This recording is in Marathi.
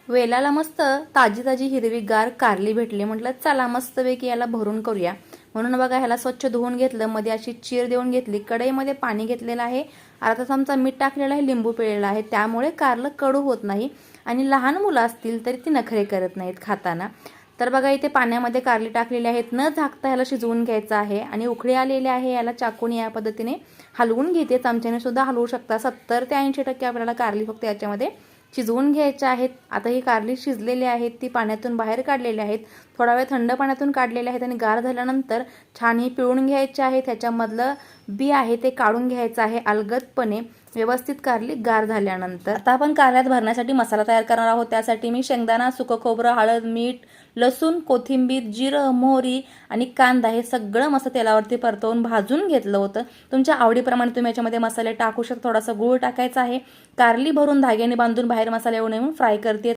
वेलाला मस्त ताजी ताजी हिरवीगार कारली भेटली. म्हटलं चला मस्तपैकी याला भरून करूया. म्हणून बघा ह्याला स्वच्छ धुवून घेतलं, मध्ये अशी चीर देऊन घेतली. कढईमध्ये पाणी घेतलेलं आहे, अर्धा चमचा मीठ टाकलेलं आहे, लिंबू पिळलेलं आहे. त्यामुळे कारलं कडू होत नाही आणि लहान मुलं असतील तरी ती नखरे करत नाहीत खाताना. तर बघा इथे पाण्यामध्ये कारली टाकलेली आहेत. न झाकता ह्याला शिजवून घ्यायचं आहे आणि उकळी आलेली आहे. याला चाकूने या पद्धतीने हलवून घेते, चमच्याने सुद्धा हलवू शकता. 70 ते 80% आपल्याला कारली फक्त याच्यामध्ये शिजवून घ्यायच्या आहेत. आता ही कारली शिजलेली आहेत, ती पाण्यातून बाहेर काढलेली आहेत. थोडा वेळ थंड पाण्यातून काढलेले आहेत आणि गार झाल्यानंतर छान ही पिळून घ्यायचे आहे. त्याच्यामधलं बी आहे ते काढून घ्यायचं आहे अलगदपणे, व्यवस्थित कारली गार झाल्यानंतर. आता आपण कारल्यात भरण्यासाठी मसाला तयार करणार आहोत. त्यासाठी मी शेंगदाणा, सुकं खोबरं, हळद, मीठ, लसूण, कोथिंबीर, जिरं, मोहरी आणि कांदा हे सगळं मस्त तेलावरती परतवून भाजून घेतलं होतं. तुमच्या आवडीप्रमाणे तुम्ही याच्यामध्ये मसाले टाकू शकता. थोडासा गूळ टाकायचा आहे. कारली भरून धाग्याने बांधून बाहेर मसाला येऊ नये म्हणून फ्राय करते.